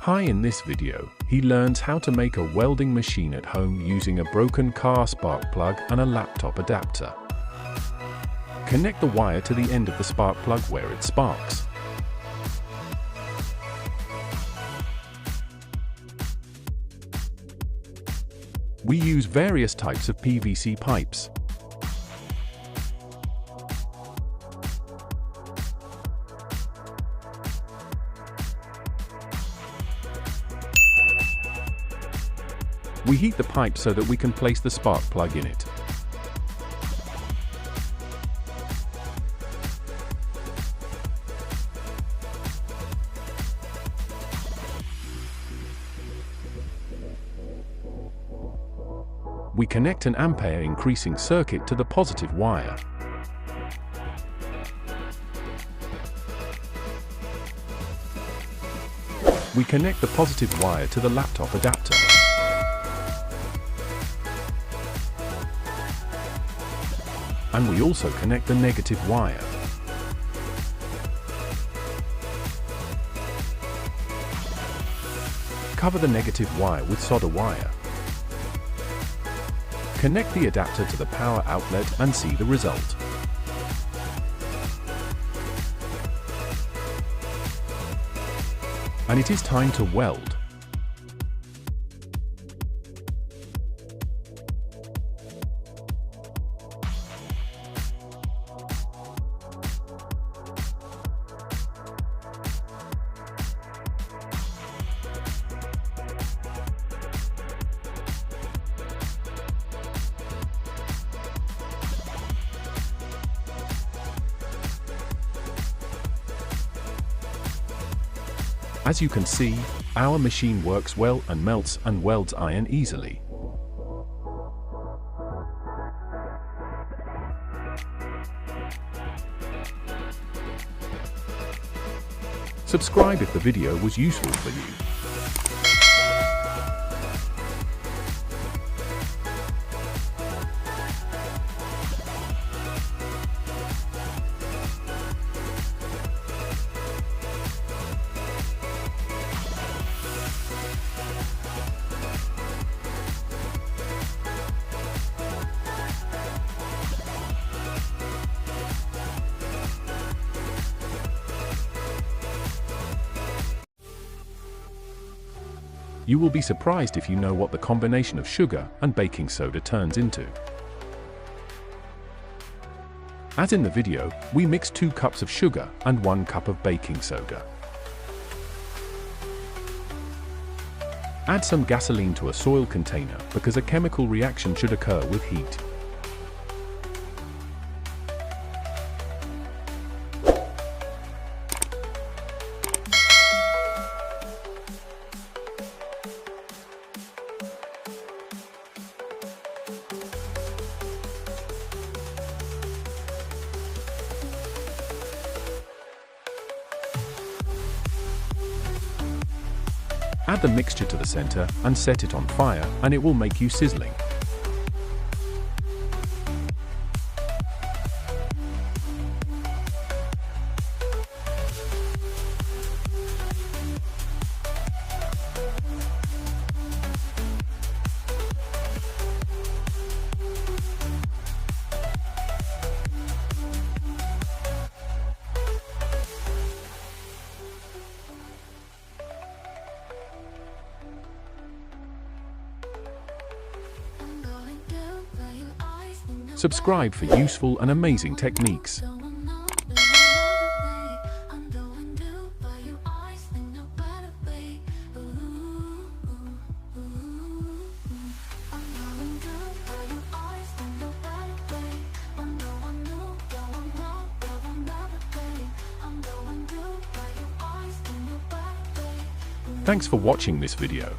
Hi, in this video, he learns how to make a welding machine at home using a broken car spark plug and a laptop adapter. Connect the wire to the end of the spark plug where it sparks. We use various types of PVC pipes. We heat the pipe so that we can place the spark plug in it. We connect an ampere increasing circuit to the positive wire. We connect the positive wire to the laptop adapter. And we also connect the negative wire. Cover the negative wire with solder wire. Connect the adapter to the power outlet and see the result. And it is time to weld. As you can see, our machine works well and melts and welds iron easily. Subscribe if the video was useful for you. You will be surprised if you know what the combination of sugar and baking soda turns into. As in the video, we mix 2 cups of sugar and 1 cup of baking soda. Add some gasoline to a soil container because a chemical reaction should occur with heat. Add the mixture to the center and set it on fire, and it will make you sizzling. Subscribe for useful and amazing techniques. Thanks for watching this video.